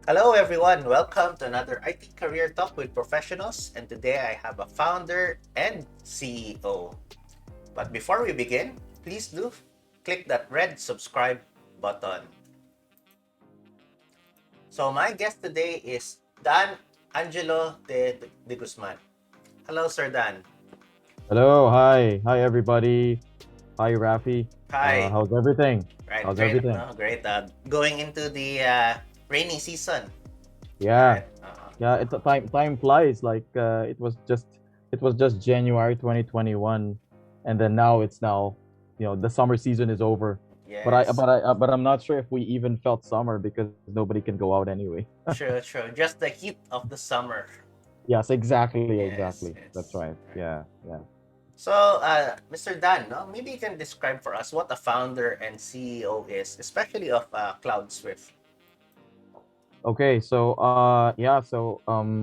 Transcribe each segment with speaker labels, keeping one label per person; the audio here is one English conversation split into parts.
Speaker 1: Hello, everyone. Welcome to another IT Career Talk with Professionals. And today I have a founder and CEO. But before we begin, please do click that red subscribe button. So, my guest today is Dan Angelo De Guzman. Hello, Sir Dan.
Speaker 2: Hello, hi everybody. Hi, Rafi.
Speaker 1: Hi.
Speaker 2: How's everything?
Speaker 1: Right,
Speaker 2: How's
Speaker 1: great.
Speaker 2: everything?
Speaker 1: No, great. Going into the rainy season. All
Speaker 2: Yeah,
Speaker 1: right.
Speaker 2: yeah. It's time flies. Like it was just January 2021, and then now, the summer season is over. But I
Speaker 1: Yes.
Speaker 2: but I but I'm not sure if we even felt summer because nobody can go out anyway.
Speaker 1: True, true. Just the heat of the summer.
Speaker 2: Yes, exactly.
Speaker 1: Yes,
Speaker 2: That's
Speaker 1: yes.
Speaker 2: right.
Speaker 1: Right.
Speaker 2: Yeah, yeah.
Speaker 1: So, Mr. Dan, no, maybe you can describe for us what a founder and CEO is, especially of CloudSwyft.
Speaker 2: Okay,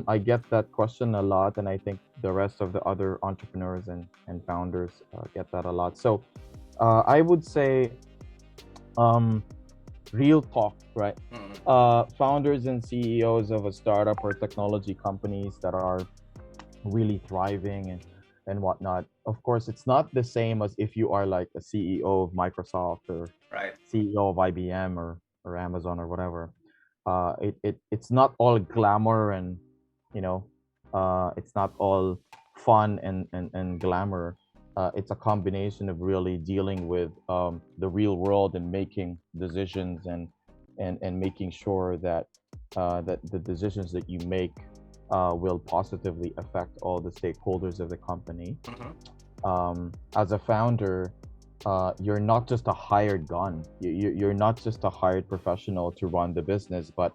Speaker 2: I get that question a lot, and I think the rest of the other entrepreneurs and founders get that a lot. So I would say, um, real talk, right?
Speaker 1: Mm,
Speaker 2: Founders and CEOs of a startup or technology companies that are really thriving and whatnot. Of course, it's not the same as if you are like a CEO of Microsoft or
Speaker 1: right,
Speaker 2: CEO of IBM or Amazon or whatever. It's not all glamour and you know it's not all fun and glamour. It's a combination of really dealing with the real world and making decisions and making sure that the decisions that you make will positively affect all the stakeholders of the company.
Speaker 1: mm-hmm,
Speaker 2: As a founder, you're not just a hired gun. You're not just a hired professional to run the business, but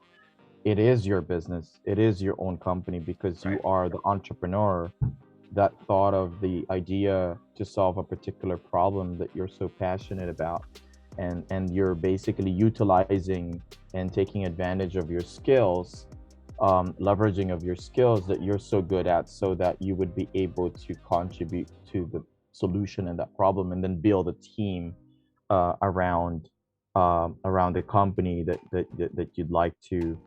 Speaker 2: it is your business. It is your own company because you
Speaker 1: right,
Speaker 2: are the entrepreneur that thought of the idea to solve a particular problem that you're so passionate about. And you're basically utilizing and taking advantage of your skills, leveraging of your skills that you're so good at so that you would be able to contribute to the solution and that problem and then build a team around the company that you'd like to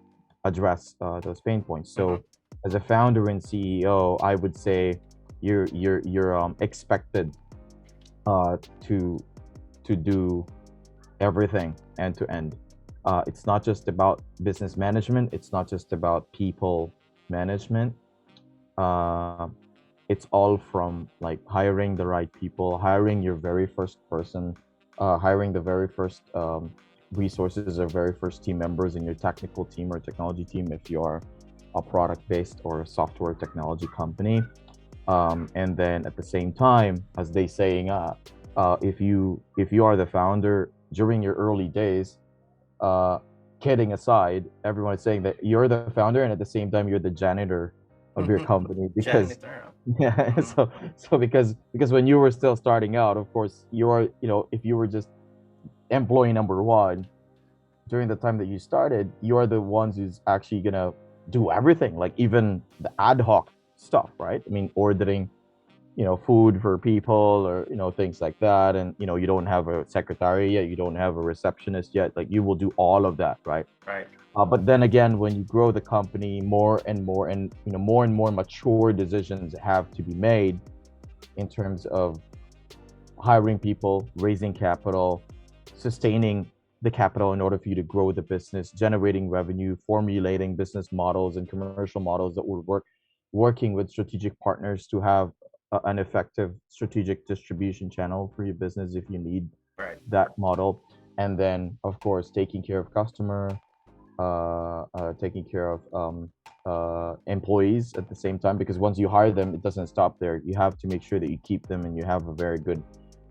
Speaker 2: address those pain points.
Speaker 1: mm-hmm,
Speaker 2: So as a founder and CEO, I would say you're expected uh, to to do everything end to end. It's not just about business management. It's not just about people management. Uh, it's all from like hiring the right people, hiring your very first person, hiring the very first resources or very first team members in your technical team or technology team if you are a product based or a software technology company. And then at the same time, as they saying, if you are the founder during your early days, uh, kidding aside, everyone is saying that you're the founder and at the same time you're the janitor of your
Speaker 1: mm-hmm.
Speaker 2: company because
Speaker 1: Janitor.
Speaker 2: yeah.
Speaker 1: Mm-hmm.
Speaker 2: So because when you were still starting out, of course, if you were just employee number one during the time that you started, you are the ones who's actually gonna do everything, like even the ad hoc stuff, right? I mean, ordering food for people or things like that, and you don't have a secretary yet, you don't have a receptionist yet, like you will do all of that, right?
Speaker 1: Right.
Speaker 2: But then again, when you grow the company more and more, and more and more mature decisions have to be made in terms of hiring people, raising capital, sustaining the capital in order for you to grow the business, generating revenue, formulating business models and commercial models that would work, working with strategic partners to have an effective strategic distribution channel for your business if you need
Speaker 1: Right.
Speaker 2: that model. And then, of course, taking care of customer, taking care of employees at the same time, because once you hire them, it doesn't stop there. You have to make sure that you keep them and you have a very good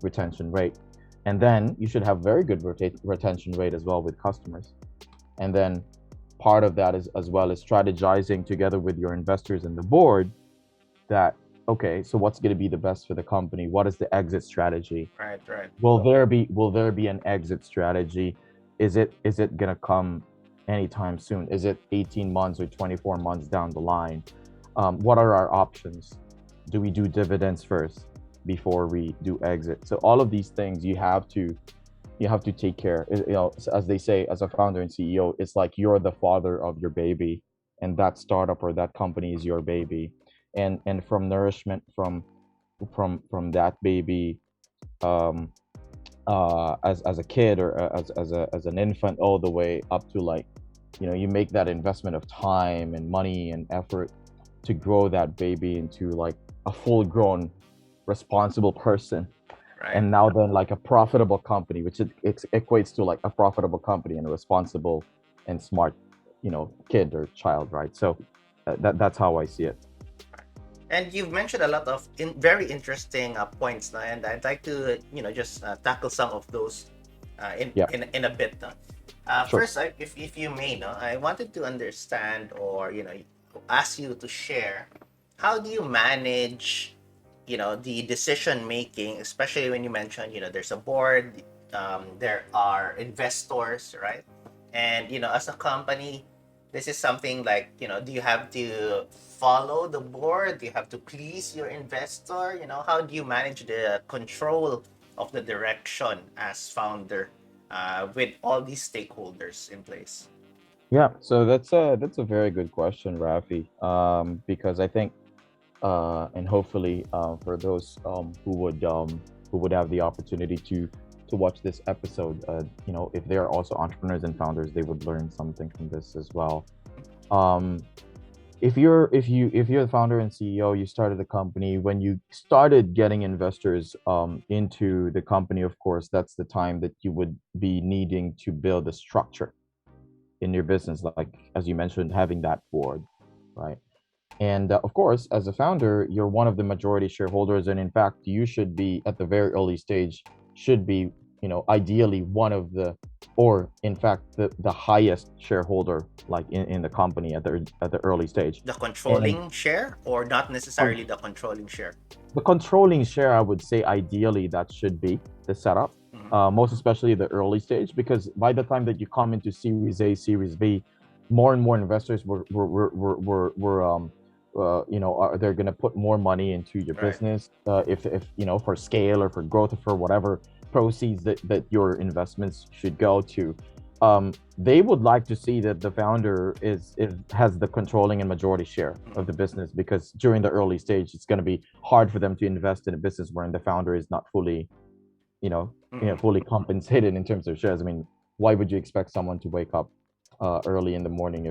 Speaker 2: retention rate. And then you should have very good retention rate as well with customers. And then part of that is as well as strategizing together with your investors and the board that, okay, so what's going to be the best for the company? What is the exit strategy?
Speaker 1: Right. Right.
Speaker 2: Will there be an exit strategy? Is it gonna come anytime soon? Is it 18 months or 24 months down the line? What are our options? Do we do dividends first before we do exit? So all of these things you have to you have to take care. You know, as they say, as a founder and CEO, it's like you're the father of your baby, and that startup or that company is your baby. And from nourishment from that baby, um, as a kid or as an infant, all the way up to, like, you know, you make that investment of time and money and effort to grow that baby into like a full grown responsible person,
Speaker 1: Right.
Speaker 2: and now then like a profitable company, which it equates to like a profitable company and a responsible and smart, you know, kid or child, right? So that's how I see it.
Speaker 1: And you've mentioned a lot of very interesting points, no? And I'd like to, just tackle some of those
Speaker 2: Yeah,
Speaker 1: in a bit. No?
Speaker 2: sure.
Speaker 1: First, if you may, no, I wanted to understand, or ask you to share, how do you manage, the decision making, especially when you mentioned, there's a board, there are investors, right? And as a company, this is something like, do you have to follow the board? Do you have to please your investor? How do you manage the control of the direction as founder with all these stakeholders in place?
Speaker 2: Yeah, so that's a very good question, Rafi. Because I think and hopefully for those who would have the opportunity to watch this episode, you know, if they are also entrepreneurs and founders, they would learn something from this as well. Um, if you're the founder and CEO, you started the company. When you started getting investors into the company, of course, that's the time that you would be needing to build a structure in your business, like as you mentioned, having that board, right? And of course, as a founder, you're one of the majority shareholders, and in fact, you should be at the very early stage, should be, you know, ideally one of the, or in fact, the highest shareholder, like in the company at the early stage.
Speaker 1: The
Speaker 2: And
Speaker 1: controlling share, or not
Speaker 2: con-
Speaker 1: necessarily the controlling share?
Speaker 2: the controlling share, I would say, ideally that should be the setup,
Speaker 1: Mhm.
Speaker 2: most especially the early stage, because by the time that you come into Series A, Series B, more and more investors you know, they're going to put more money into your
Speaker 1: Right.
Speaker 2: business, if you know, for scale or for growth or for whatever proceeds that your investments should go to. They would like to see that the founder is has the controlling and majority share of the business, because during the early stage, it's going to be hard for them to invest in a business wherein the founder is not fully,
Speaker 1: Mhm.
Speaker 2: fully compensated in terms of shares. I mean, why would you expect someone to wake up early in the morning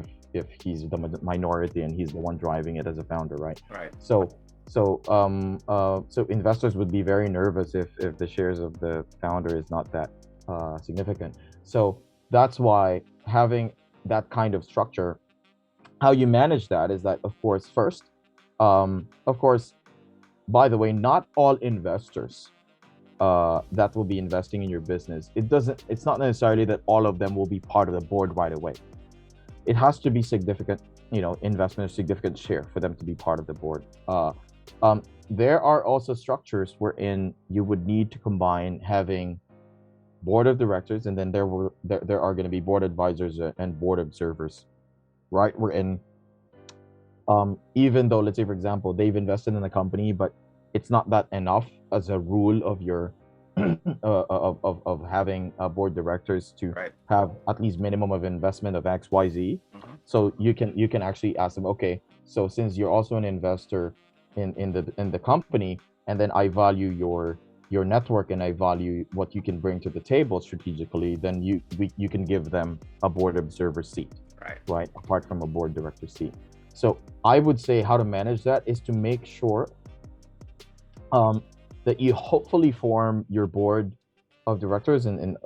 Speaker 2: if he's the minority and he's the one driving it as a founder, right?
Speaker 1: Right.
Speaker 2: So investors would be very nervous if the shares of the founder is not that significant. So that's why having that kind of structure, how you manage that is that, of course, first, of course, by the way, not all investors that will be investing in your business, it's not necessarily that all of them will be part of the board right away. It has to be significant, you know, investment, significant share for them to be part of the board. There are also structures wherein you would need to combine having board of directors, and then there are going to be board advisors and board observers, right? Wherein even though, let's say for example, they've invested in the company, but it's not that enough as a rule of your of having board directors to
Speaker 1: Right.
Speaker 2: have at least minimum of investment of XYZ.
Speaker 1: Mhm.
Speaker 2: So you can actually ask them, okay, so since you're also an investor in the company, and then I value your network and I value what you can bring to the table strategically, then you can give them a board observer seat,
Speaker 1: Right.
Speaker 2: right? Apart from a board director seat. So I would say how to manage that is to make sure that you hopefully form your board of directors and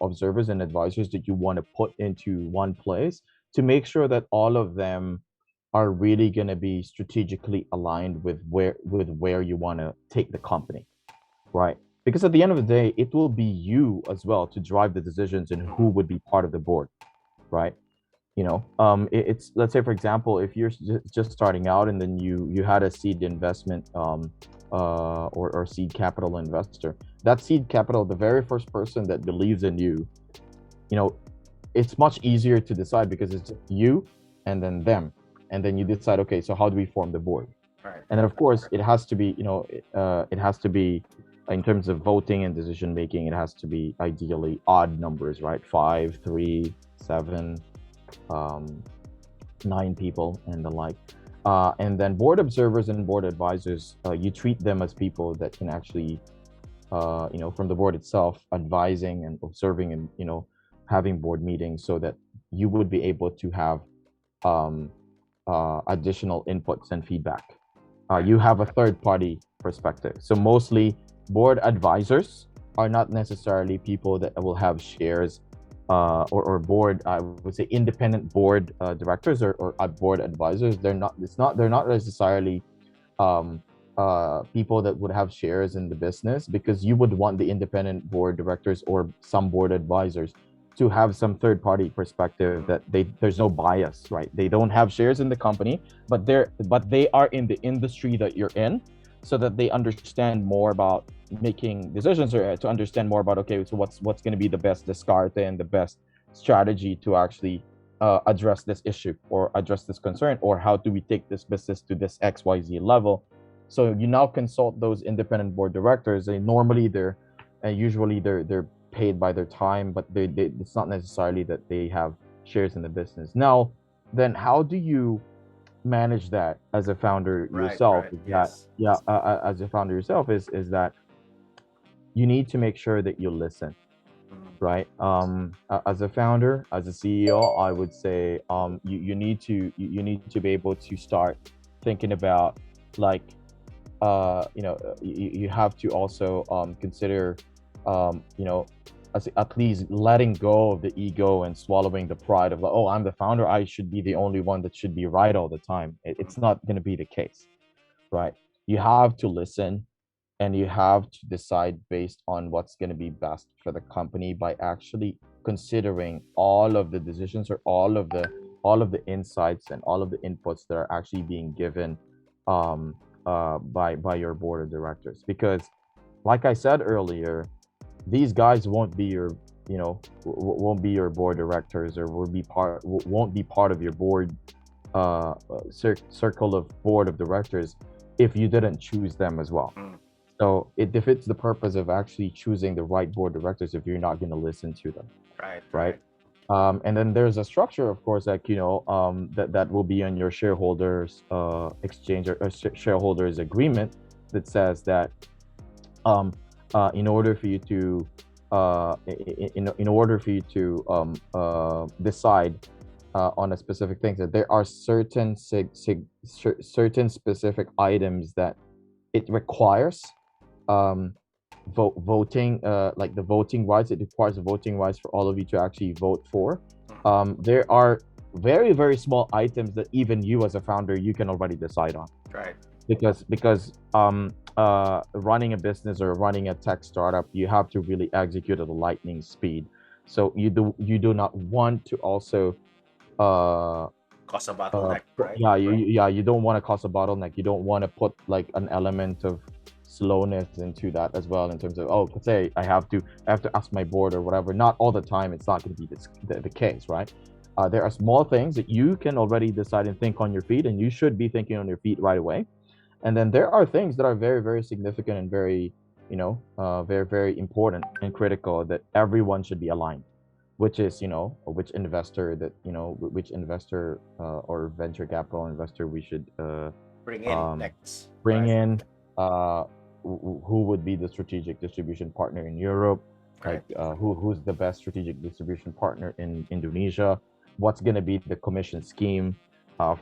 Speaker 2: observers and advisors that you want to put into one place, to make sure that all of them are really going to be strategically aligned with where you want to take the company, right? Because at the end of the day, it will be you as well to drive the decisions and who
Speaker 1: Mhm.
Speaker 2: would be part of the board, right? It's, let's say for example, if you're just starting out and then you had a seed investment, or seed capital investor, that seed capital, the very first person that believes in you, you know, it's much easier to decide because it's just you and then them, and then you decide, okay, so how do we form the board?
Speaker 1: Right.
Speaker 2: And then of course it has to be, it has to be in terms of voting and decision making, it has to be ideally odd numbers, right? Five, three, seven, um, nine people, and the like. And then board observers and board advisors, you treat them as people that can actually, from the board itself, advising and observing and having board meetings so that you would be able to have um, additional inputs and feedback.
Speaker 1: Right.
Speaker 2: You have a third party perspective. So mostly board advisors are not necessarily people that will have shares or board, I would say independent board directors or board advisors. They're not necessarily um, people that would have shares in the business, because you would want the independent board directors or some board advisors to have some third party perspective, that there's no bias, right? They don't have shares in the company, but they are in the industry that you're in, so that they understand more about making decisions, or to understand more about, okay, so what's going to be the best discard and the best strategy to actually address this issue or address this concern, or how do we take this business to this XYZ level. So you now consult those independent board directors, and normally usually they're paid by their time, but it's not necessarily that they have shares in the business. Now, then how do you manage that as a founder
Speaker 1: Right.
Speaker 2: yourself?
Speaker 1: Right.
Speaker 2: Is that,
Speaker 1: Yes.
Speaker 2: yeah, as a founder yourself, is that you need to make sure that you listen,
Speaker 1: Mm.
Speaker 2: right? As a founder, as a CEO, I would say you need to you need to be able to start thinking about, like, you have to also consider, at least letting go of the ego and swallowing the pride of, like, oh, I'm the founder, I should be the only one that should be right all the time. It's not going to be the case, right? You have to listen, and you have to decide based on what's going to be best for the company by actually considering all of the decisions, or all of the insights and all of the inputs that are actually being given um, by your board of directors. Because, like I said earlier, these guys won't be your won't be your board directors, or won't be part of your board circle of board of directors if you didn't choose them as well.
Speaker 1: Mm.
Speaker 2: So it defeats the purpose of actually choosing the right board directors if you're not going to listen to them,
Speaker 1: Right.
Speaker 2: right?
Speaker 1: Right.
Speaker 2: And then there's a structure, of course, like, that will be on your shareholders exchange, or shareholders agreement, that says that in order for you to in order for you to decide on a specific thing, that there are certain specific items that it requires um, voting, like the voting rights. It requires voting rights for all of you to actually vote for.
Speaker 1: Mm.
Speaker 2: There are very, very small items that even you as a founder, you can already decide on,
Speaker 1: Right.
Speaker 2: because running a business or running a tech startup, you have to really execute at a lightning speed. So you do not want to also uh
Speaker 1: Cause a bottleneck. Right.
Speaker 2: yeah, you don't want to cause a bottleneck. You don't want to put like an element of slowness into that as well, in terms of, oh, let's say I have to ask my board or whatever. Not all the time, it's not going to be the case, right? There are small things that you can already decide and think on your feet, and you should be thinking on your feet right away. And then there are things that are very, very significant and very, very, very important and critical, that everyone should be aligned, which is, which investor or venture capital investor we should
Speaker 1: Bring in
Speaker 2: um,
Speaker 1: next.
Speaker 2: bring
Speaker 1: Right.
Speaker 2: in, uh, who would be the strategic distribution partner in Europe, like
Speaker 1: Right.
Speaker 2: who's the best strategic distribution partner in Indonesia, what's going to be the commission scheme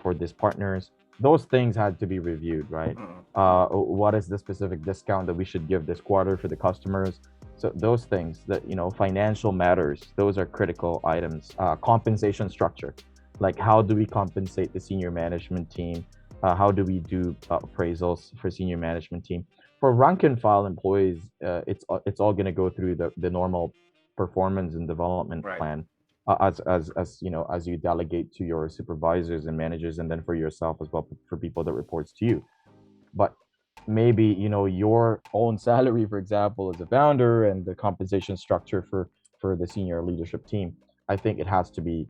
Speaker 2: for these partners. Those things had to be reviewed, right?
Speaker 1: Mm.
Speaker 2: What is the specific discount that we should give this quarter for the customers? So those things, that financial matters, those are critical items. Compensation structure, like how do we compensate the senior management team? How do we do appraisals for senior management team? For rank and file employees, it's all going to go through the normal performance and development
Speaker 1: Right.
Speaker 2: plan, as you delegate to your supervisors and managers, and then for yourself as well, for people that reports to you. But maybe your own salary, for example, as a founder, and the compensation structure for the senior leadership team, I think it has to be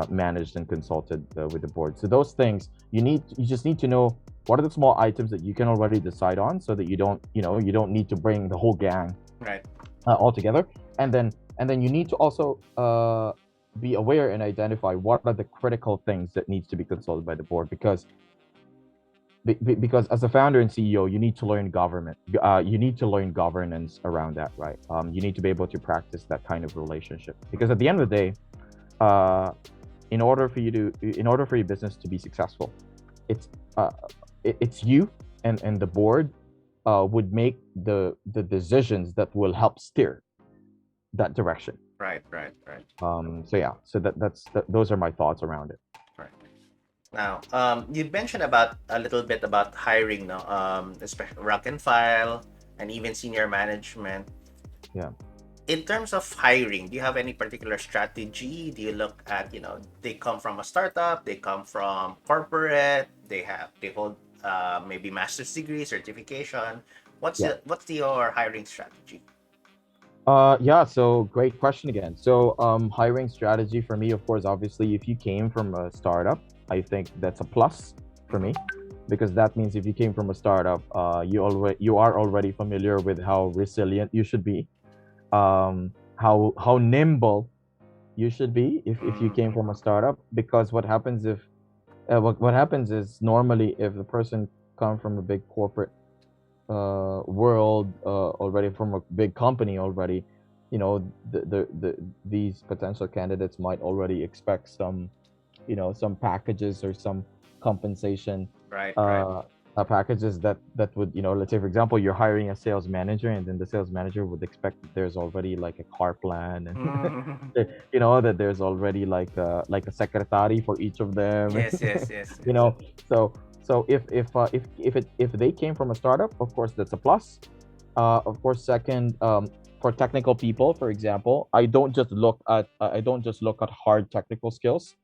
Speaker 2: managed and consulted with the board. So those things you just need to know what are the small items that you can already decide on, so that you don't need to bring the whole gang
Speaker 1: Right.
Speaker 2: all together. And then you need to also be aware and identify what are the critical things that needs to be consulted by the board, because as a founder and CEO, you need to learn government. You need to learn governance around that, right? You need to be able to practice that kind of relationship, because at the end of the day, uh, in order for your business to be successful, it's uh, it's you and the board would make the decisions that will help steer that direction.
Speaker 1: Right. Right. Right.
Speaker 2: So yeah, so those are my thoughts around it.
Speaker 1: Right. Now, you mentioned about a little bit about hiring, no? Especially rank and file, and even senior management.
Speaker 2: Yeah.
Speaker 1: In terms of hiring, do you have any particular strategy? Do you look at, they come from a startup, they come from corporate, they hold maybe master's degree, certification.
Speaker 2: Yeah.
Speaker 1: What's your hiring strategy?
Speaker 2: Yeah, so great question again. So, hiring strategy for me, of course, obviously, if you came from a startup, I think that's a plus for me, because that means if you came from a startup, you are already familiar with how resilient you should be, how nimble you should be if you came
Speaker 1: Mm-hmm.
Speaker 2: from a startup. Because what happens is, normally if the person come from a big corporate world, already from a big company already, these potential candidates might already expect some packages or some compensation,
Speaker 1: Right, right.
Speaker 2: uh, packages that would, let's say for example, you're hiring a sales manager, and then the sales manager would expect that there's already like a car plan, and
Speaker 1: Mm-hmm.
Speaker 2: that there's already like a secretary for each of them.
Speaker 1: Yes, yes, yes,
Speaker 2: you
Speaker 1: yes.
Speaker 2: know so if they came from a startup, of course that's a plus. Of course, second, for technical people, for example, I don't just look at hard technical skills.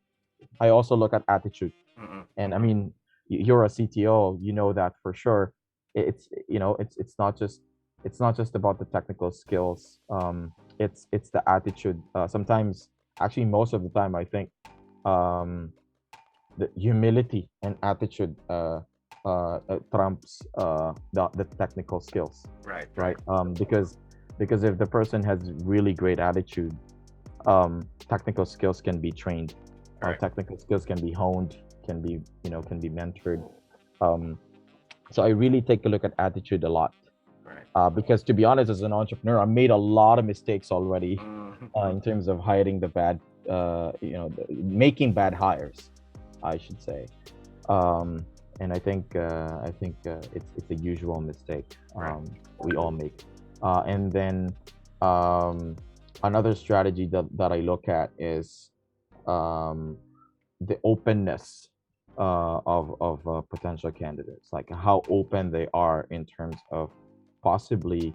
Speaker 2: I also look at attitude.
Speaker 1: Mm-mm.
Speaker 2: And I mean, you're a CTO, you know that for sure. It's not just about the technical skills. It's the attitude. Sometimes, actually, most of the time, I think, um, the humility and attitude trumps the technical skills,
Speaker 1: Right, right,
Speaker 2: right? Because if the person has really great attitude, technical skills can be trained.
Speaker 1: right,
Speaker 2: Technical skills can be honed, can be mentored. Um, so I really take a look at attitude a lot,
Speaker 1: right.
Speaker 2: because to be honest, as an entrepreneur, I made a lot of mistakes already,
Speaker 1: Mm-hmm.
Speaker 2: in terms of hiring the bad, making bad hires, I should say. Um, and I think it's a usual mistake,
Speaker 1: Right.
Speaker 2: we all make. And then, um, another strategy that I look at is, um, the openness of potential candidates, like how open they are in terms of possibly,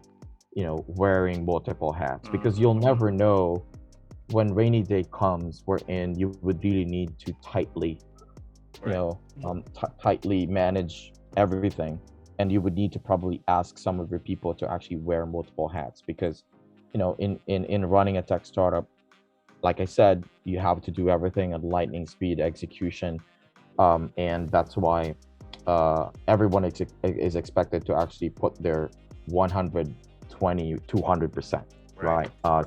Speaker 2: wearing multiple hats, because you'll
Speaker 1: Mm-hmm.
Speaker 2: never know when rainy day comes, wherein you would really need to tightly,
Speaker 1: Right.
Speaker 2: tightly manage everything, and you would need to probably ask some of your people to actually wear multiple hats, because in running a tech startup, like I said, you have to do everything at lightning speed execution, and that's why everyone is expected to actually put their 120 200%,
Speaker 1: Right.
Speaker 2: right?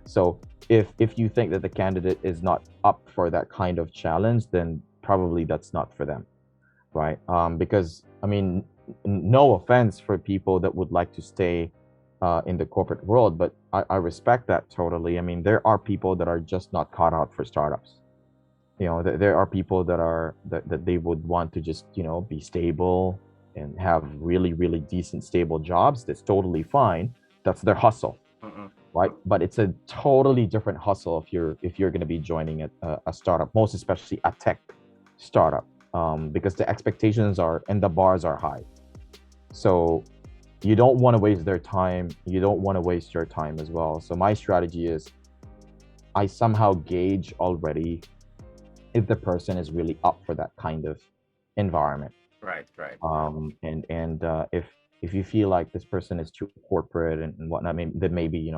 Speaker 2: So if you think that the candidate is not up for that kind of challenge, then probably that's not for them, right? Because I mean, no offense for people that would like to stay in the corporate world, but I respect that totally. I mean, there are people that are just not caught out for startups. There are people that they would want to just be stable and have really really decent stable jobs. That's totally fine. That's their hustle,
Speaker 1: Mm-mm.
Speaker 2: right? But it's a totally different hustle if you're going to be joining a startup, most especially a tech startup, because the expectations are and the bars are high. So you don't want to waste their time. You don't want to waste your time as well. So my strategy is, I somehow gauge already if the person is really up for that kind of environment.
Speaker 1: Right, right.
Speaker 2: And if you feel like this person is too corporate and whatnot, maybe then maybe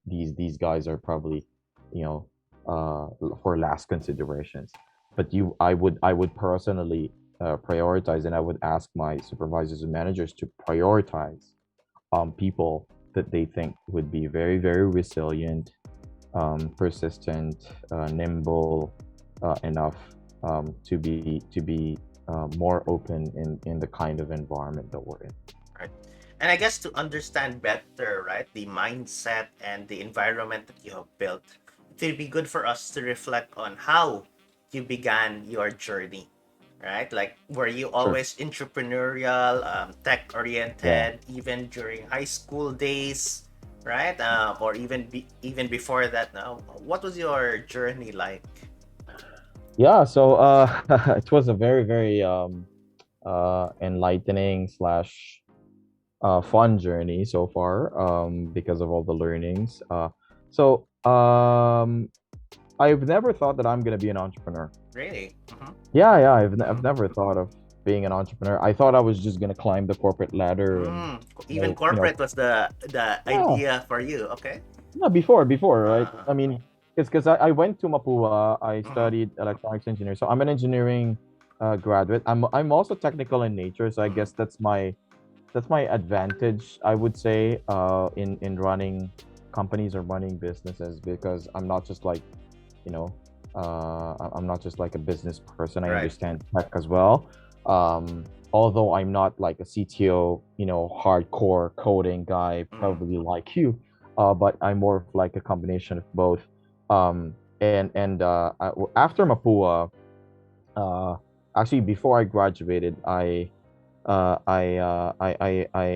Speaker 2: these guys are probably, you know for last considerations. But I would personally prioritize, and I would ask my supervisors and managers to prioritize people that they think would be very, very resilient, persistent, nimble enough to be more open in the kind of environment that we're in.
Speaker 1: Right. And I guess to understand better, right, the mindset and the environment that you have built, it will be good for us to reflect on how you began your journey, right? Like, were you
Speaker 2: Sure.
Speaker 1: always entrepreneurial, tech
Speaker 2: Yeah.
Speaker 1: oriented, even during high school days, right? Or even before that? Now, what was your journey like?
Speaker 2: Yeah. So it was a very, very enlightening slash fun journey so far, because of all the learnings. So I've never thought that I'm gonna be an entrepreneur.
Speaker 1: Really? Mm-hmm.
Speaker 2: Yeah, yeah, I've
Speaker 1: Mm-hmm.
Speaker 2: never thought of being an entrepreneur. I thought I was just gonna climb the corporate ladder and
Speaker 1: Even
Speaker 2: you know,
Speaker 1: corporate was the
Speaker 2: yeah,
Speaker 1: idea for you, okay?
Speaker 2: yeah, before, right?
Speaker 1: Uh,
Speaker 2: I mean, it's because I went to Mapua. I
Speaker 1: mhm.
Speaker 2: studied electronics engineering, so I'm an engineering graduate. I'm also technical in nature, so I
Speaker 1: Mhm.
Speaker 2: guess that's my advantage, I would say, in running companies or running businesses, because I'm not just like, you know, I'm not just like a business person. I
Speaker 1: Right.
Speaker 2: understand tech as well. Although I'm not like a CTO, hardcore coding guy,
Speaker 1: Mhm.
Speaker 2: probably like you, but I'm more of like a combination of both. After Mapua, uh, actually before I graduated, I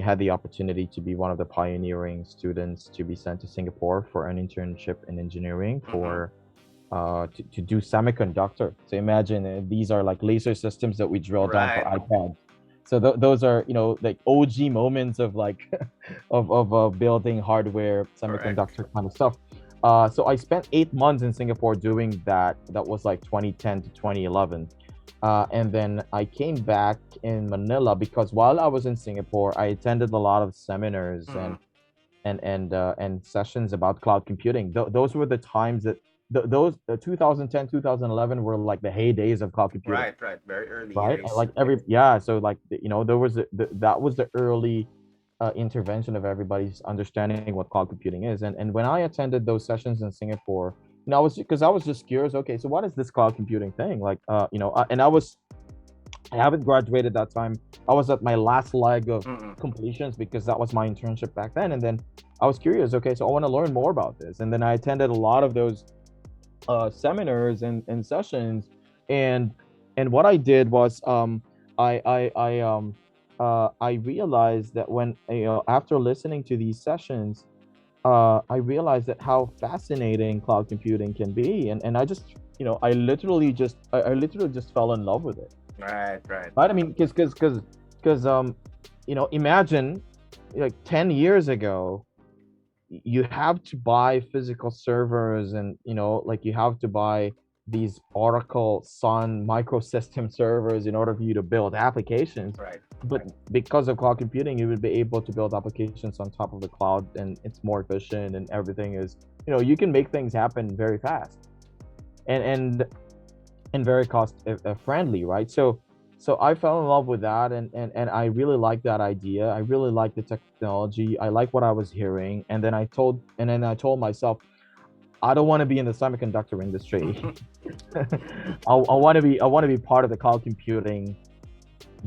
Speaker 2: had the opportunity to be one of the pioneering students to be sent to Singapore for an internship in engineering
Speaker 1: Mhm.
Speaker 2: to do semiconductor. So imagine, these are like laser systems that we drill down for
Speaker 1: Right.
Speaker 2: iPads. So those are, like OG moments of like of building hardware,
Speaker 1: Correct.
Speaker 2: semiconductor kind of stuff. So I spent 8 months in Singapore doing that. That was like 2010 to 2011. And then I came back in Manila because while I was in Singapore, I attended a lot of seminars
Speaker 1: Mhm.
Speaker 2: and sessions about cloud computing. Those were the times that those 2010 2011 were like the heydays of cloud computing,
Speaker 1: Right. Right. Very early
Speaker 2: right?
Speaker 1: days.
Speaker 2: Like every yeah, so like there was that was the early intervention of everybody's understanding what cloud computing is. And when I attended those sessions in Singapore, I was just curious. Okay, so what is this cloud computing thing? Like, and I haven't graduated that time. I was at my last leg of
Speaker 1: Mm-mm.
Speaker 2: completions because that was my internship back then. And then I was curious. Okay, so I want to learn more about this. And then I attended a lot of those seminars and sessions. And and what I did was, I realized that when, after listening to these sessions, I realized that how fascinating cloud computing can be. And I just, I literally just fell in love with it.
Speaker 1: Right. Right.
Speaker 2: Right? I mean, because imagine, like 10 years ago, you have to buy physical servers, and like you have to buy these Oracle Sun microsystem servers in order for you to build applications.
Speaker 1: Right.
Speaker 2: But because of cloud computing, you would be able to build applications on top of the cloud, and it's more efficient, and everything is, you can make things happen very fast, and very cost friendly, right? So I fell in love with that, and I really like that idea. I really like the technology. I like what I was hearing, and then I told myself, I don't want to be in the semiconductor industry. I want to be part of the cloud computing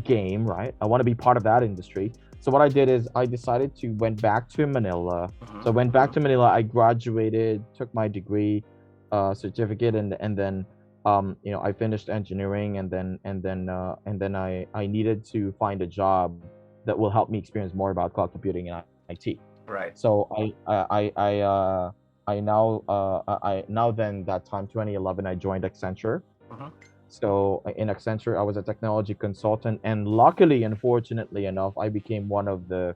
Speaker 2: game, right? I want to be part of that industry. So what I did is I decided to went back to Manila.
Speaker 1: Mhm.
Speaker 2: So I went back
Speaker 1: Mhm.
Speaker 2: to Manila. I graduated, took my degree, certificate, and then I finished engineering, and then I needed to find a job that will help me experience more about cloud computing and IT.
Speaker 1: Right.
Speaker 2: So I now then that time 2011 I joined Accenture.
Speaker 1: Mhm.
Speaker 2: So in Accenture, I was a technology consultant, and luckily, unfortunately enough, I became one of the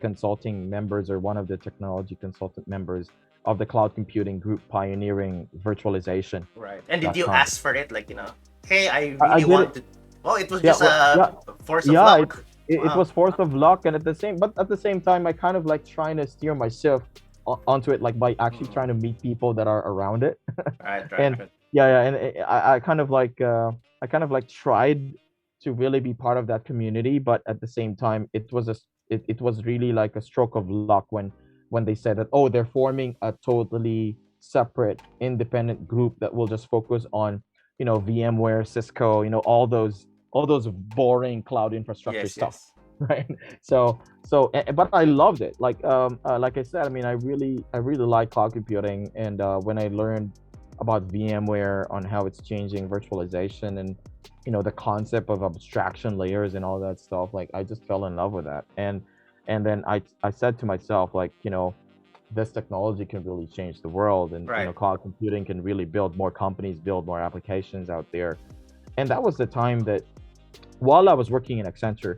Speaker 2: consulting members, or one of the technology consultant members of the cloud computing group pioneering virtualization
Speaker 1: Right. And did
Speaker 2: that
Speaker 1: you
Speaker 2: time.
Speaker 1: ask for it? Like, hey, I
Speaker 2: I
Speaker 1: really
Speaker 2: did it.
Speaker 1: want to. Oh, it was
Speaker 2: Yeah,
Speaker 1: just
Speaker 2: well,
Speaker 1: a
Speaker 2: yeah,
Speaker 1: force of
Speaker 2: yeah. It,
Speaker 1: luck.
Speaker 2: it, it
Speaker 1: Wow.
Speaker 2: was force of luck, and at the same time, I kind of like trying to steer myself onto it, like by actually trying to meet people that are around it.
Speaker 1: Right, right,
Speaker 2: And
Speaker 1: right.
Speaker 2: yeah, and I kind of like tried to really be part of that community, but at the same time, it was really like a stroke of luck when they said that, oh, they're forming a totally separate independent group that will just focus on, VMware, Cisco, all those boring cloud infrastructure
Speaker 1: Yes,
Speaker 2: stuff,
Speaker 1: yes.
Speaker 2: right? But I loved it. Like I said, I mean, I really like cloud computing, and when I learned about VMware on how it's changing virtualization and the concept of abstraction layers and all that stuff, like I just fell in love with that. And then I said to myself, like, this technology can really change the world, and
Speaker 1: Right.
Speaker 2: cloud computing can really build more companies, build more applications out there. And that was the time that, while I was working in Accenture,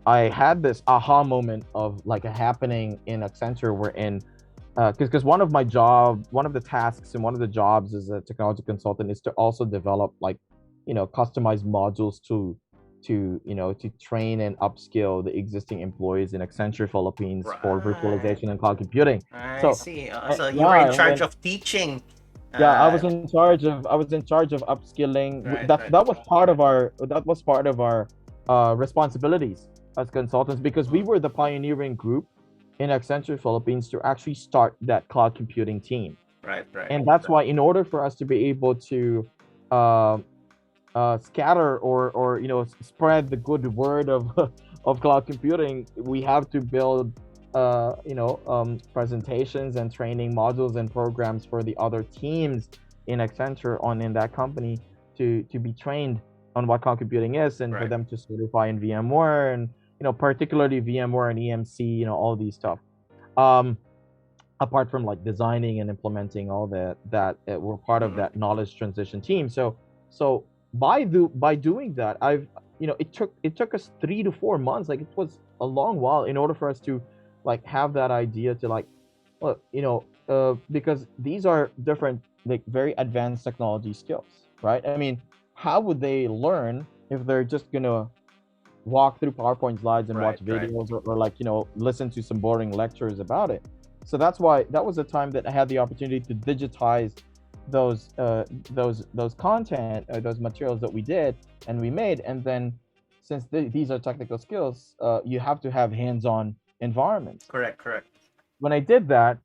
Speaker 2: I had this aha moment of like a happening in Accenture wherein, because one of the tasks and one of the jobs as a technology consultant is to also develop like, customized modules to train and upskill the existing employees in Accenture Philippines for
Speaker 1: Right.
Speaker 2: virtualization and cloud computing.
Speaker 1: I
Speaker 2: So,
Speaker 1: see. So you were in
Speaker 2: yeah,
Speaker 1: charge
Speaker 2: and
Speaker 1: of teaching.
Speaker 2: yeah,
Speaker 1: Uh,
Speaker 2: I was in charge of upskilling.
Speaker 1: right,
Speaker 2: That
Speaker 1: right.
Speaker 2: that was part of our responsibilities as consultants, because we
Speaker 1: Mm,
Speaker 2: were the pioneering group in Accenture Philippines to actually start that cloud computing team.
Speaker 1: right, right.
Speaker 2: And that's why, in order for us to be able to uh, scatter or spread the good word of of cloud computing, we have to build presentations and training modules and programs for the other teams in Accenture on in that company to be trained on what cloud computing is, and for
Speaker 1: Right.
Speaker 2: them to certify in VMware, and particularly VMware and EMC, all these stuff. Um, Apart from like designing and implementing all that we're part of
Speaker 1: Mm,
Speaker 2: that knowledge transition team. So by doing that, I've it took us 3 to 4 months, like it was a long while, in order for us to like have that idea to like, well, because these are different, like very advanced technology skills, right? I mean, how would they learn if they're just gonna walk through PowerPoint slides and
Speaker 1: right,
Speaker 2: watch
Speaker 1: right.
Speaker 2: videos, or like, listen to some boring lectures about it? So that's why that was the time that I had the opportunity to digitize those content, those materials that we did and we made. And then, since these are technical skills, you have to have hands-on environments.
Speaker 1: Correct, correct.
Speaker 2: When I did that,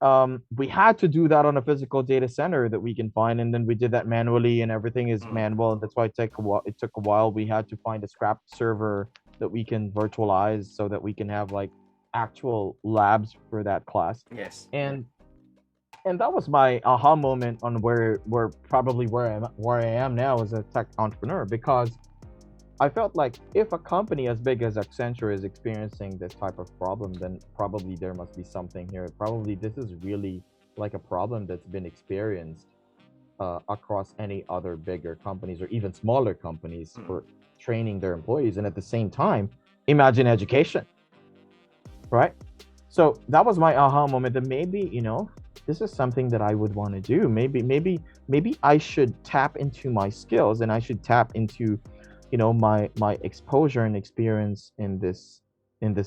Speaker 2: we had to do that on a physical data center that we can find, and then we did that manually, and everything is
Speaker 1: Mm,
Speaker 2: manual, and that's why it took a while. We had to find a scrap server that we can virtualize so that we can have like actual labs for that class.
Speaker 1: yes.
Speaker 2: And that was my aha moment on where I am now as a tech entrepreneur, because I felt like if a company as big as Accenture is experiencing this type of problem, then probably there must be something here. Probably this is really like a problem that's been experienced across any other bigger companies or even smaller companies
Speaker 1: Mm,
Speaker 2: for training their employees. And at the same time, imagine education, right? So that was my aha moment, that maybe, this is something that I would want to do. Maybe I should tap into my skills, and I should tap into, my exposure and experience in this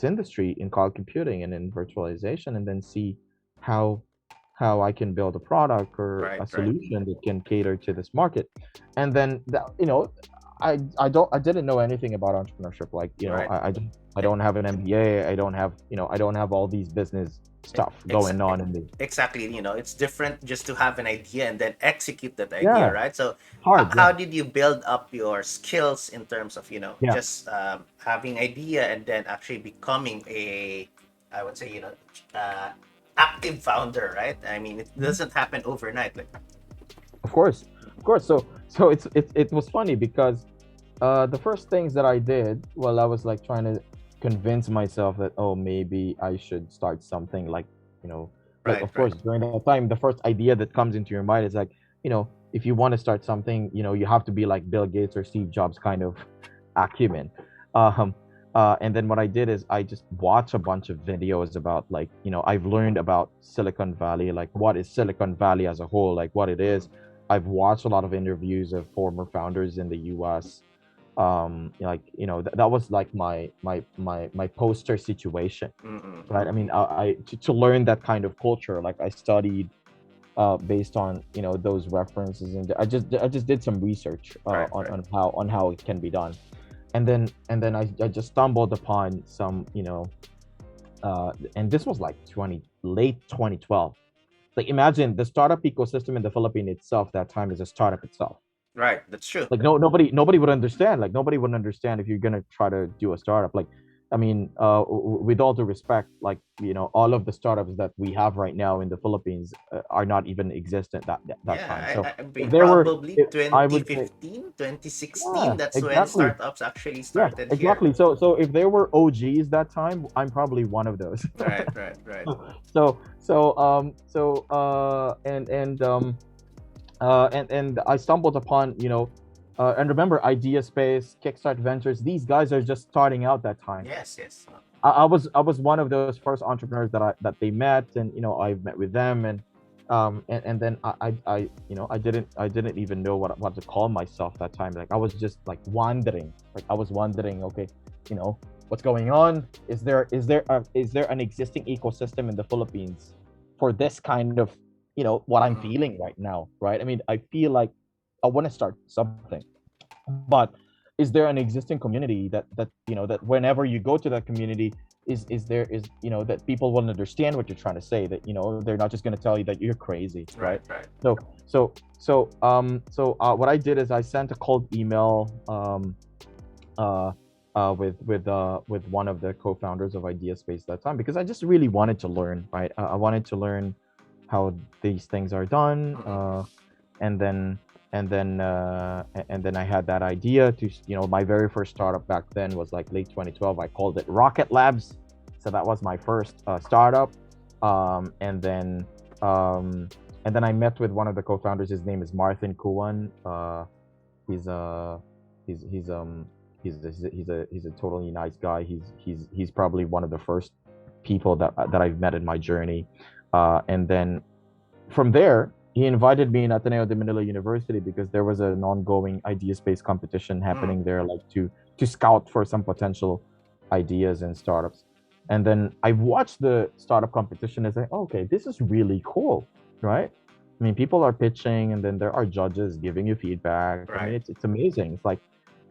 Speaker 2: industry, in cloud computing and in virtualization, and then see how I can build a product or
Speaker 1: right,
Speaker 2: a
Speaker 1: right.
Speaker 2: solution that can cater to this market. And then that, I didn't know anything about entrepreneurship. Like,
Speaker 1: Right.
Speaker 2: I
Speaker 1: E-
Speaker 2: don't have an MBA. I don't have all these business
Speaker 1: e-
Speaker 2: stuff
Speaker 1: ex-
Speaker 2: going on in the.
Speaker 1: Exactly. It's different just to have an idea and then execute that idea,
Speaker 2: Yeah,
Speaker 1: right? So,
Speaker 2: hard.
Speaker 1: how
Speaker 2: Yeah,
Speaker 1: did you build up your skills in terms of,
Speaker 2: yeah.
Speaker 1: just having idea and then actually becoming I would say, uh, active founder, right? I mean, it
Speaker 2: Mhm.
Speaker 1: doesn't happen overnight. Like,
Speaker 2: Of course. So it was funny because the first things that I did while I was like trying to convince myself that, oh, maybe I should start something, like, like,
Speaker 1: right,
Speaker 2: of
Speaker 1: right.
Speaker 2: course, during that time, the first idea that comes into your mind is like, if you want to start something, you have to be like Bill Gates or Steve Jobs kind of acumen. Um, and then what I did is I just watched a bunch of videos about, like, I've learned about Silicon Valley, like what is Silicon Valley as a whole, like what it
Speaker 1: Mm,
Speaker 2: is. I've watched a lot of interviews of former founders in the US, like that was like my poster situation, right? I mean, to learn that kind of culture, like I studied based on those references, and I just did some research
Speaker 1: Right,
Speaker 2: on
Speaker 1: right.
Speaker 2: how it can be done. And then I just stumbled upon some, and this was like late 2012. Like, imagine the startup ecosystem in the Philippines itself that time is a startup itself.
Speaker 1: Right, that's true.
Speaker 2: Like, no, nobody would understand. Like, nobody would understand if you're gonna try to do a startup. Like, I mean, with all due respect, like, all of the startups that we have right now in the Philippines are not even existent that time.
Speaker 1: Yeah,
Speaker 2: So if there were,
Speaker 1: probably
Speaker 2: I would say,
Speaker 1: 2015, 2016.
Speaker 2: yeah,
Speaker 1: That's when
Speaker 2: exactly.
Speaker 1: startups actually
Speaker 2: Yes,
Speaker 1: started here.
Speaker 2: exactly. So if there were OGs that time, I'm probably one of those.
Speaker 1: Right, right, right.
Speaker 2: And I stumbled upon, and remember, Idea Space, Kickstart Ventures. These guys are just starting out that time.
Speaker 1: Yes, yes.
Speaker 2: I was one of those first entrepreneurs that they met, and I met with them, and then I didn't even know what to call myself that time. Like, I was just like wandering. Like, I was wondering, okay, what's going on? Is there an existing ecosystem in the Philippines for this kind of what I'm
Speaker 1: Mm,
Speaker 2: feeling right now, right? I mean, I feel like I want to start something, but is there an existing community that whenever you go to that community, is that people will understand what you're trying to say, that they're not just going to tell you that you're crazy,
Speaker 1: right,
Speaker 2: right?
Speaker 1: right.
Speaker 2: So what I did is I sent a cold email, uh with one of the co-founders of Idea Space that time, because I just really wanted to learn, right? I wanted to learn how these things are done,
Speaker 1: Mm-mm.
Speaker 2: and then I had that idea to, my very first startup back then was like late 2012. I called it Rocket Labs. So that was my first startup. Um, and then um, and then I met with one of the co-founders. His name is Martin Kuan. He's uh he's he's a totally nice guy. He's probably one of the first people that I've met in my journey. And then from there, he invited me in Ateneo de Manila University, because there was an ongoing idea space competition
Speaker 1: Mm.
Speaker 2: happening there, like to scout for some potential ideas and startups. And then I watched the startup competition and say, oh, okay, this is really cool, right? I mean, people are pitching, and then there are judges giving you feedback. I mean,
Speaker 1: Right.
Speaker 2: it's amazing.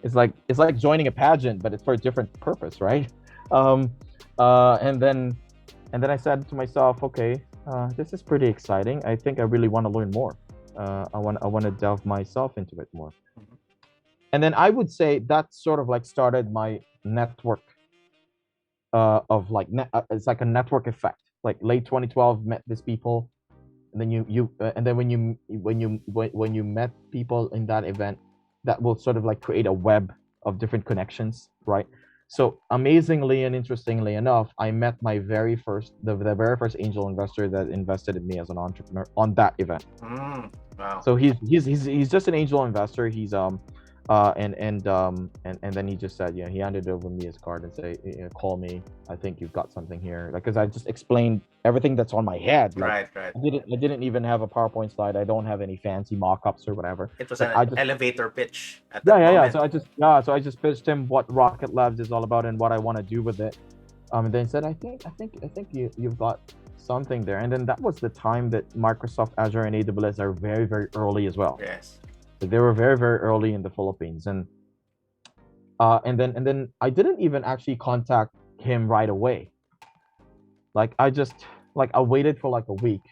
Speaker 2: It's like joining a pageant, but it's for a different purpose, right? Um, and then I said to myself, okay, this is pretty exciting. I think I really want to learn more. I want to delve myself into it more.
Speaker 1: Mhm.
Speaker 2: And then I would say that sort of like started my network, of like it's like a network effect. Like late 2012, met these people, and then and then when you met people in that event, that will sort of like create a web of different connections, right? So amazingly and interestingly enough, I met the very first angel investor that invested in me as an entrepreneur on that event.
Speaker 1: Wow.
Speaker 2: So he's just an angel investor. He's and then he just said, he handed over me his card and say, call me. I think you've got something here. Like, because I just explained everything that's on my head. Like,
Speaker 1: Right, right.
Speaker 2: I didn't even have a PowerPoint slide. I don't have any fancy mock-ups or whatever.
Speaker 1: It was
Speaker 2: Like,
Speaker 1: an
Speaker 2: I just
Speaker 1: elevator pitch at
Speaker 2: yeah,
Speaker 1: that
Speaker 2: yeah, yeah.
Speaker 1: moment.
Speaker 2: So I just pitched him what Rocket Labs is all about and what I want to do with it. And then he said, I think you've got something there. And then that was the time that Microsoft Azure and AWS are very, very early as well.
Speaker 1: Yes.
Speaker 2: Like, they were very, very early in the Philippines. And then I didn't even actually contact him right away. Like, I waited for like a week.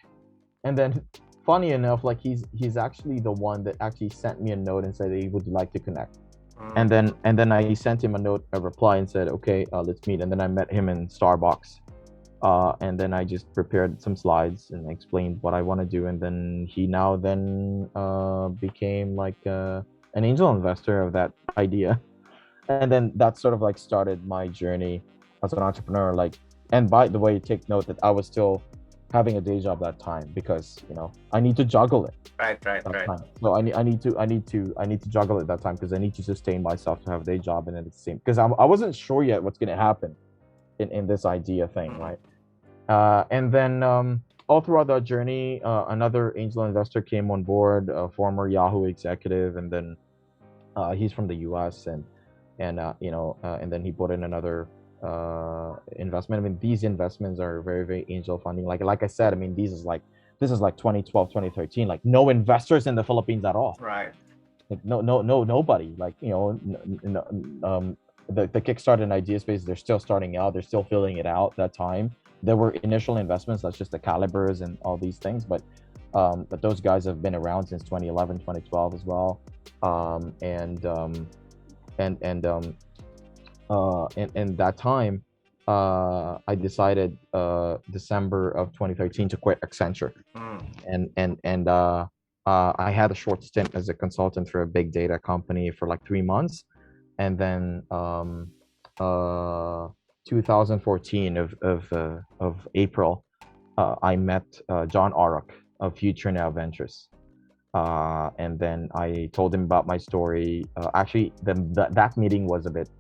Speaker 2: And then funny enough, like, he's actually the one that actually sent me a note and said that he would like to connect.
Speaker 1: Mm.
Speaker 2: And then I sent him a reply, and said, okay, let's meet. And then I met him in Starbucks. And then I just prepared some slides and explained what I want to do. And then he now then became like an angel investor of that idea. And then that sort of like started my journey as an entrepreneur. Like, and by the way, take note that I was still having a day job that time, because I need to juggle it
Speaker 1: Right, right,
Speaker 2: that
Speaker 1: right.
Speaker 2: time. So I need to juggle it that time, because I need to sustain myself to have a day job, and then at the same, because I wasn't sure yet what's going to happen in this idea thing,
Speaker 1: Mm.
Speaker 2: right? And then all throughout that journey, another angel investor came on board, a former Yahoo executive, and then he's from the U.S. and and then he put in another investment. I mean, these investments are very, very angel funding. Like I said, I mean, this is like 2012, 2013. Like no investors in the Philippines at all.
Speaker 1: Right.
Speaker 2: Like nobody. Like the Kickstarter and idea space, they're still starting out. They're still filling it out. That time there were initial investments. That's just the calibers and all these things, but those guys have been around since 2011, 2012 as well. And that time, I decided December of 2013 to quit Accenture, and I had a short stint as a consultant for a big data company for like 3 months, and then 2014 of April, I met John Orrock of Future Now Ventures. And then I told him about my story. Actually, that meeting was a bit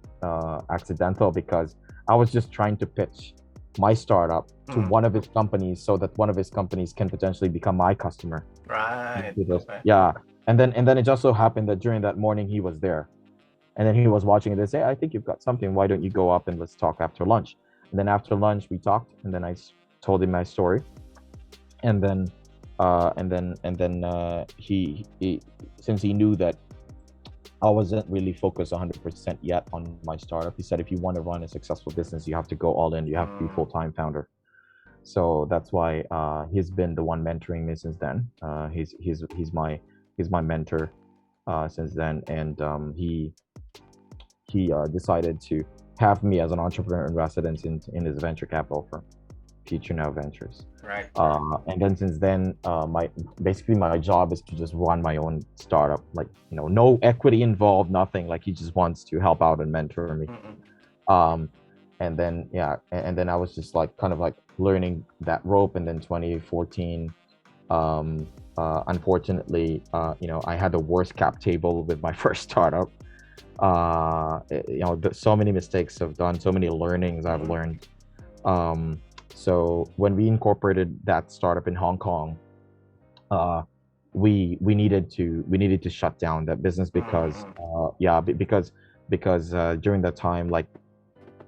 Speaker 2: accidental because I was just trying to pitch my startup to one of his companies so that one of his companies can potentially become my customer.
Speaker 1: Right. Okay.
Speaker 2: Yeah. And then it just so happened that during that morning he was there. And then he was watching it and say, I think you've got something. Why don't you go up and let's talk after lunch? And then after lunch we talked, and then I told him my story. And then he since he knew that I wasn't really focused 100% yet on my startup, he said, if you want to run a successful business, you have to go all in. You have to be full-time founder. So that's why he's been the one mentoring me since then. He's my mentor since then, and he decided to have me as an entrepreneur in residence in his venture capital firm, Future Now Ventures.
Speaker 1: Right.
Speaker 2: And then since then, my job is to just run my own startup. Like, no equity involved, nothing. Like, he just wants to help out and mentor me. And then I was just like kind of like learning that rope. And then 2014, unfortunately, I had the worst cap table with my first startup. So many mistakes I've done, so many learnings I've learned. So when we incorporated that startup in Hong Kong, we needed to shut down that business because during that time, like,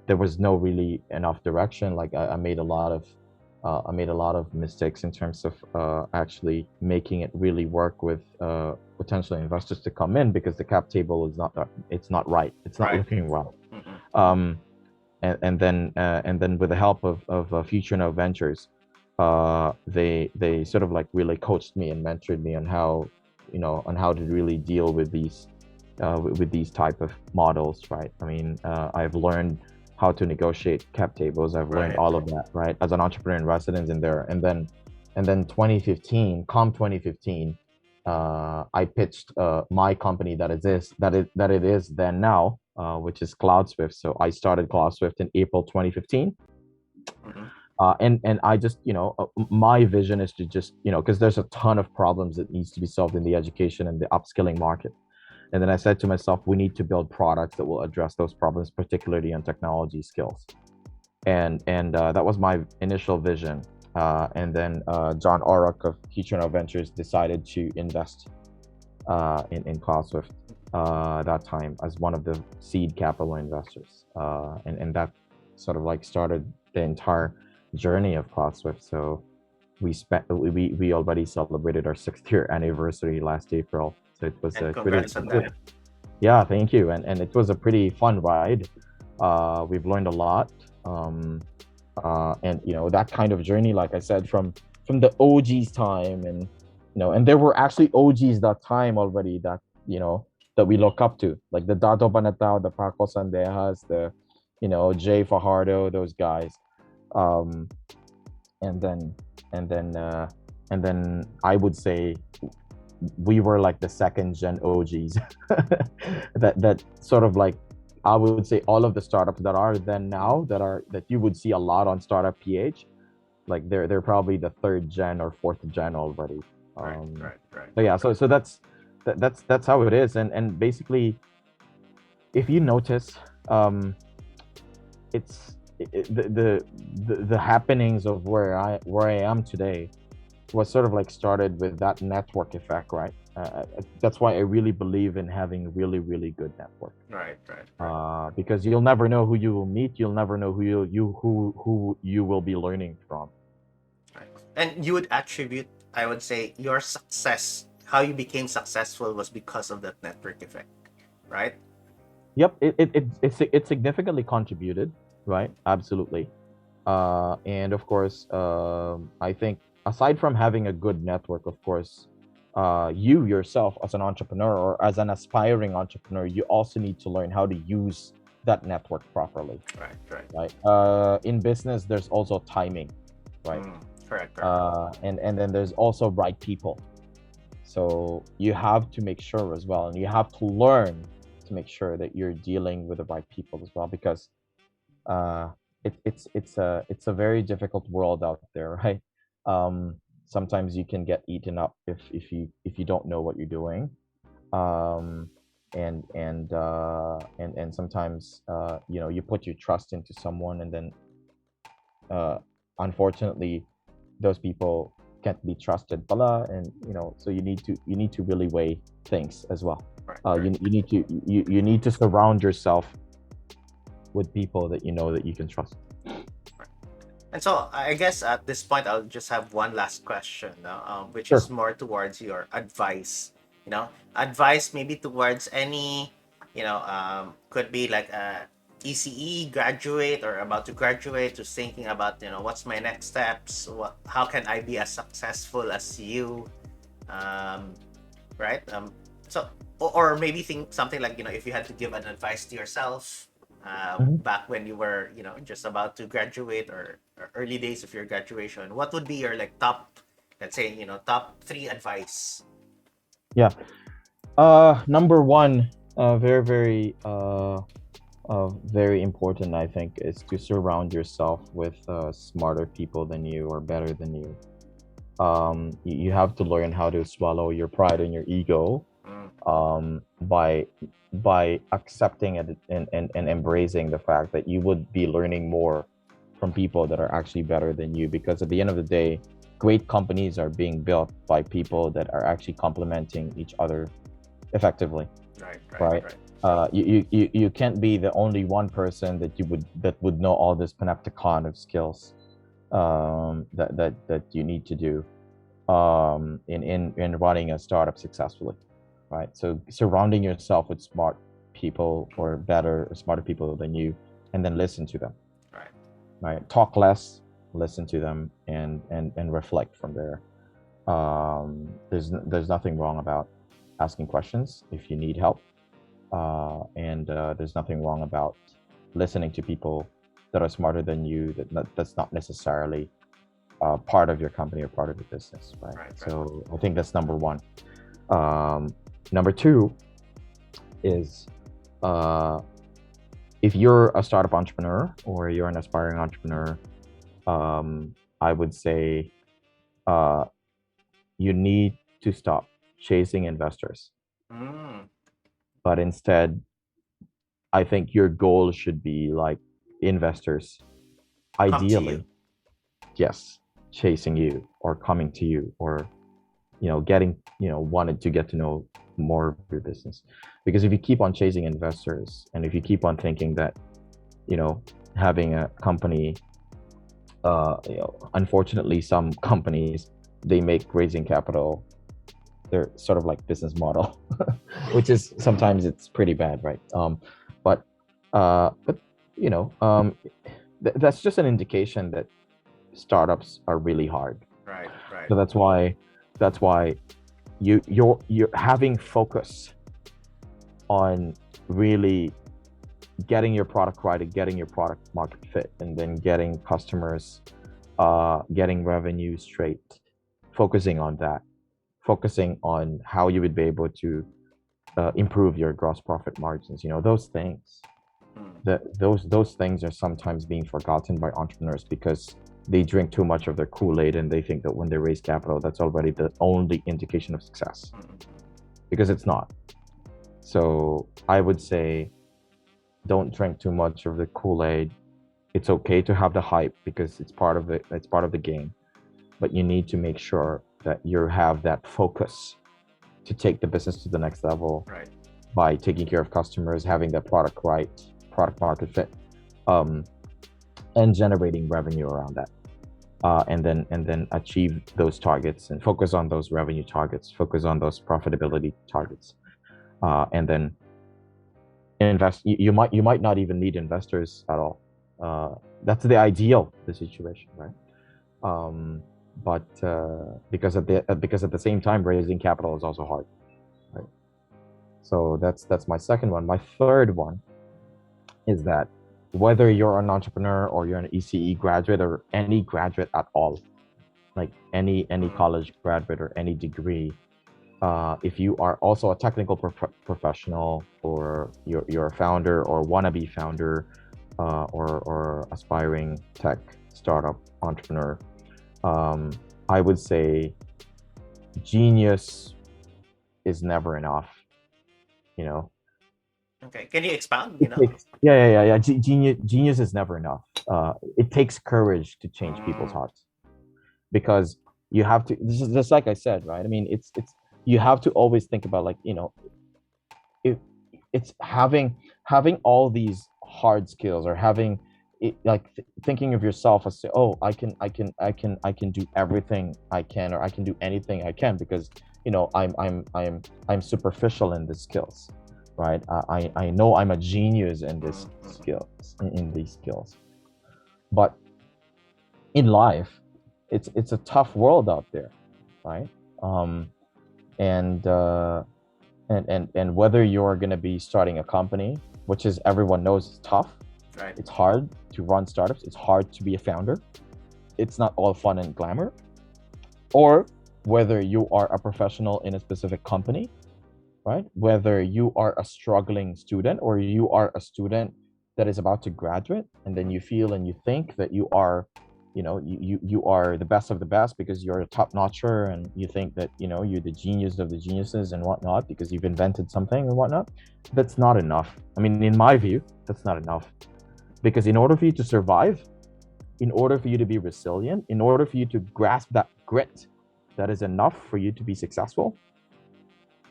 Speaker 2: there was no really enough direction. Like, I made a lot of mistakes in terms of actually making it really work with potential investors to come in, because the cap table is not right. It's not looking well. And then with the help of Future Now Ventures, they sort of like really coached me and mentored me on how to really deal with these type of models, right? I mean, I've learned how to negotiate cap tables. I've learned all of that, right, as an entrepreneur in residence in there. And then 2015, I pitched my company that it is then now, which is CloudSwyft. So I started CloudSwyft in April 2015. And I just, my vision is to just, because there's a ton of problems that needs to be solved in the education and the upskilling market. And then I said to myself, we need to build products that will address those problems, particularly on technology skills. And that was my initial vision. And then John Orrock of Future Now Ventures decided to invest in CloudSwyft that time as one of the seed capital investors. And that sort of like started the entire journey of CloudSwyft. So we already celebrated our 6th year anniversary last April. So it was
Speaker 1: congrats on that.
Speaker 2: Yeah, thank you. And it was a pretty fun ride. We've learned a lot. And that kind of journey, like I said, from the OG's time, and and there were actually OGs that time already that that we look up to, like the Dato Banatao, the Paco Sandejas, the Jay Fajardo, those guys. And then I would say we were like the 2nd gen OGs that sort of like, I would say all of the startups that are then now that you would see a lot on Startup PH, like they're probably the 3rd gen or 4th gen already.
Speaker 1: Right.
Speaker 2: So yeah, so that's how it is. And basically, if you notice, it's the happenings of where I am today was sort of like started with that network effect, right? That's why I really believe in having a really, really good network.
Speaker 1: Right, right, right.
Speaker 2: Because you'll never know who you will meet. You'll never know who you will be learning from.
Speaker 1: Right. And you would attribute, I would say, your success, how you became successful was because of that network effect, right?
Speaker 2: Yep, it significantly contributed, right? Absolutely. And of course, I think aside from having a good network, of course, you yourself as an entrepreneur or as an aspiring entrepreneur, you also need to learn how to use that network properly,
Speaker 1: Right, right.
Speaker 2: right? In business, there's also timing, right?
Speaker 1: Mm, correct, correct.
Speaker 2: And then there's also right people. So you have to make sure as well, and you have to learn to make sure that you're dealing with the right people as well, because uh, it's a very difficult world out there, right? Sometimes you can get eaten up if you don't know what you're doing, um, and sometimes you put your trust into someone, and then uh, unfortunately those people can't be trusted, pala, and so you need to really weigh things as well.
Speaker 1: Right,
Speaker 2: You,
Speaker 1: right.
Speaker 2: you need to you need to surround yourself with people that you know that you can trust.
Speaker 1: And so I guess at this point I'll just have one last question, which is
Speaker 2: Sure.
Speaker 1: more towards your advice. Advice maybe towards any, could be like a ECE graduate or about to graduate, who's thinking about, what's my next steps? How can I be as successful as you? Um, right? Or maybe think something like, if you had to give an advice to yourself
Speaker 2: Mhm.
Speaker 1: back when you were, just about to graduate, or early days of your graduation, what would be your like top, let's say, top three advice?
Speaker 2: Yeah. Number one, very important, I think, is to surround yourself with smarter people than you or better than you. You have to learn how to swallow your pride and your ego,
Speaker 1: Mm,
Speaker 2: by accepting it and embracing the fact that you would be learning more from people that are actually better than you, because at the end of the day, great companies are being built by people that are actually complementing each other effectively,
Speaker 1: right, right,
Speaker 2: right?
Speaker 1: right.
Speaker 2: You can't be the only one person that would know all this panopticon of skills, that you need to do, in running a startup successfully, right? So surrounding yourself with smart people, or better or smarter people than you, and then listen to them,
Speaker 1: Right.
Speaker 2: right? Talk less, listen to them, and reflect from there. There's nothing wrong about asking questions if you need help, and there's nothing wrong about listening to people that are smarter than you, that's not necessarily part of your company or part of your business, right?
Speaker 1: Right, right.
Speaker 2: So I think that's number one. um, Number two is, uh, if you're a startup entrepreneur or you're an aspiring entrepreneur, I would say, uh, you need to stop chasing investors,
Speaker 1: Mm,
Speaker 2: but instead, I think your goal should be like investors,
Speaker 1: come to you.
Speaker 2: ideally, yes, chasing you or coming to you, or getting, wanted to get to know more of your business. Because if you keep on chasing investors, and if you keep on thinking that, you know having a company, unfortunately, some companies, they make raising capital their sort of like business model, which is sometimes it's pretty bad, right? But you know um that's just an indication that startups are really hard.
Speaker 1: Right, right.
Speaker 2: So that's why you're having focus on really getting your product right, and getting your product market fit, and then getting customers, getting revenue straight, focusing on that, focusing on how you would be able to improve your gross profit margins. Those things.
Speaker 1: Mm,
Speaker 2: Those things are sometimes being forgotten by entrepreneurs, because they drink too much of their Kool-Aid, and they think that when they raise capital, that's already the only indication of success,
Speaker 1: mm, mm.
Speaker 2: because it's not. So I would say, don't drink too much of the Kool-Aid. It's okay to have the hype, because it's part of the game. but you need to make sure that you have that focus to take the business to the next level
Speaker 1: Right.
Speaker 2: by taking care of customers, having that product right, product market fit, um, and generating revenue around that. And then achieve those targets and focus on those revenue targets, focus on those profitability targets, and then invest. You might not even need investors at all. That's the ideal the situation, right? But because at the same time raising capital is also hard, right? So that's my second one. My third one is that whether you're an entrepreneur or you're an ECE graduate or any graduate at all, like any college graduate or any degree, if you are also a technical professional, or you're a founder or wannabe founder, or aspiring tech startup entrepreneur, I would say genius is never enough. You know,
Speaker 1: Okay. Can you expound?
Speaker 2: yeah. Genius is never enough. It takes courage to change people's hearts, because you have to. This is just like I said, right? I mean, it's you have to always think about, like, it, it's having all these hard skills, or having it, like thinking of yourself as, oh, I can do everything I can, or I can do anything I can, because I'm superficial in the skills, right? I know I'm a genius in this skills, in these skills. But in life, it's a tough world out there, right? um and and whether you're going to be starting a company, which is, everyone knows, is tough.
Speaker 1: Right.
Speaker 2: It's hard to run startups. It's hard to be a founder. It's not all fun and glamour. Or whether you are a professional in a specific company, right? Whether you are a struggling student, or you are a student that is about to graduate, and then you feel and you think that you are, you are the best of the best because you're a top notcher, and you think that you're the genius of the geniuses and whatnot because you've invented something and whatnot. That's not enough. I mean, in my view, that's not enough, because in order for you to survive, in order for you to be resilient, in order for you to grasp that grit that is enough for you to be successful,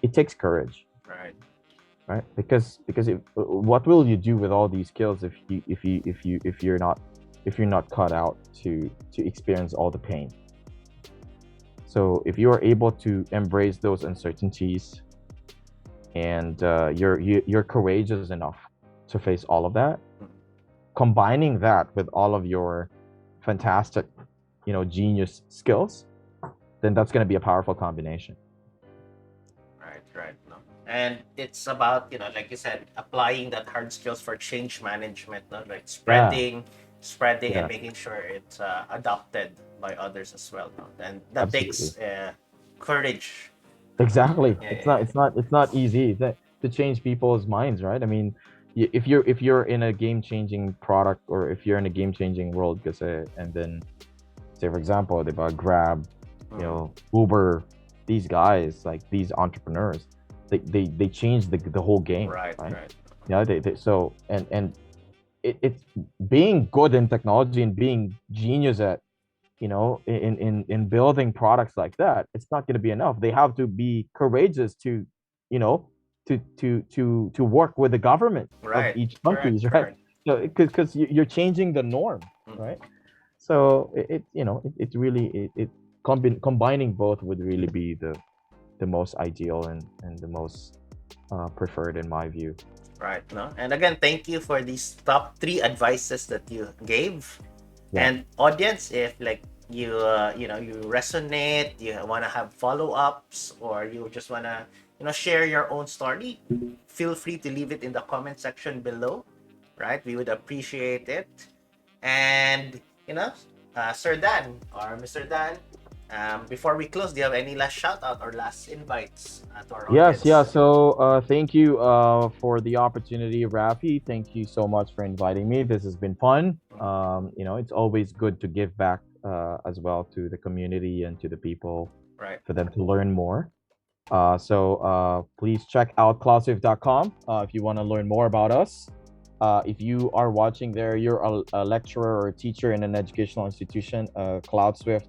Speaker 2: it takes courage. Right, because what will you do with all these skills if you're not cut out to experience all the pain? So if you are able to embrace those uncertainties, and you're courageous enough to face all of that, combining that with all of your fantastic genius skills, then that's going to be a powerful combination.
Speaker 1: Right. No. And it's about, like you said, applying that hard skills for change management, no? Like spreading and making sure it's adopted by others as well, no? And that
Speaker 2: Absolutely.
Speaker 1: takes courage.
Speaker 2: Exactly.
Speaker 1: Yeah.
Speaker 2: It's not easy to change people's minds, right? I mean, if you're in a game-changing product, or if you're in a game-changing world, and then say, for example, they bought Grab, Uber, these guys, like these entrepreneurs, they changed the whole game,
Speaker 1: Right.
Speaker 2: Yeah, they so and it's being good in technology and being genius at in building products like that. It's not going to be enough. They have to be courageous to you know to work with the government of
Speaker 1: Right.
Speaker 2: each countries, right?
Speaker 1: Correct.
Speaker 2: So because you're changing the norm, right? So it really combining both would really be the most ideal, and the most preferred in my view.
Speaker 1: Right. No. And again, thank you for these top 3 advices that you gave.
Speaker 2: Yeah.
Speaker 1: And audience, if like you you resonate, you want to have follow-ups, or you just want to share your own story, feel free to leave it in the comment section below. Right, we would appreciate it. And Sir Dan or Mr. Dan, before we close, do you have any last shout out or last invites to our audience?
Speaker 2: Yes, yeah. So thank you for the opportunity, Rafi. Thank you so much for inviting me. This has been fun. It's always good to give back as well to the community and to the people,
Speaker 1: Right.
Speaker 2: for them to learn more. So please check out CloudSwyft.com if you want to learn more about us. If you are watching there, you're a lecturer or a teacher in an educational institution, CloudSwyft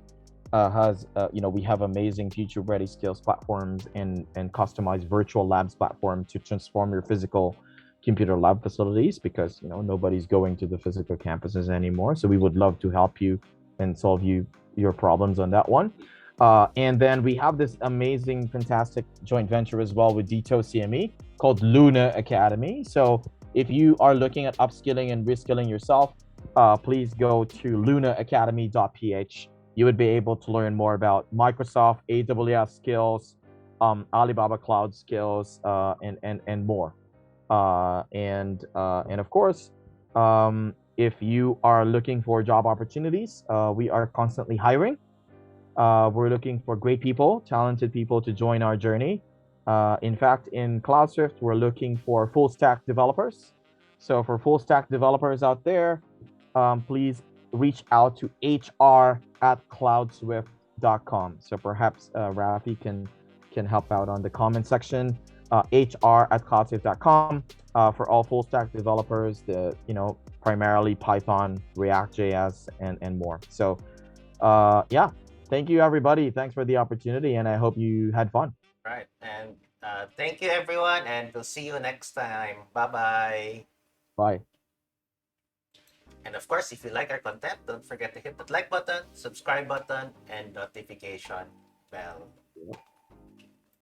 Speaker 2: has we have amazing future ready skills platforms and customized virtual labs platform to transform your physical computer lab facilities, because nobody's going to the physical campuses anymore. So we would love to help you and solve your problems on that one. And then we have this amazing, fantastic joint venture as well with DTO CME called Luna Academy. So if you are looking at upskilling and reskilling yourself, please go to lunaacademy.ph. You would be able to learn more about Microsoft, AWS skills, Alibaba Cloud skills, and more. And of course, if you are looking for job opportunities, we are constantly hiring. We're looking for great people, talented people to join our journey. In fact, in CloudSwyft, we're looking for full stack developers. So for full stack developers out there, please reach out to hr@cloudswift.com. So perhaps Rafi can help out on the comment section. hr@cloudswift.com for all full stack developers. Primarily Python, React.js, and more. So yeah, thank you everybody. Thanks for the opportunity, and I hope you had fun.
Speaker 1: Right. And thank you, everyone, and we'll see you next time. Bye-bye.
Speaker 2: Bye.
Speaker 1: And of course, if you like our content, don't forget to hit that like button, subscribe button, and notification bell.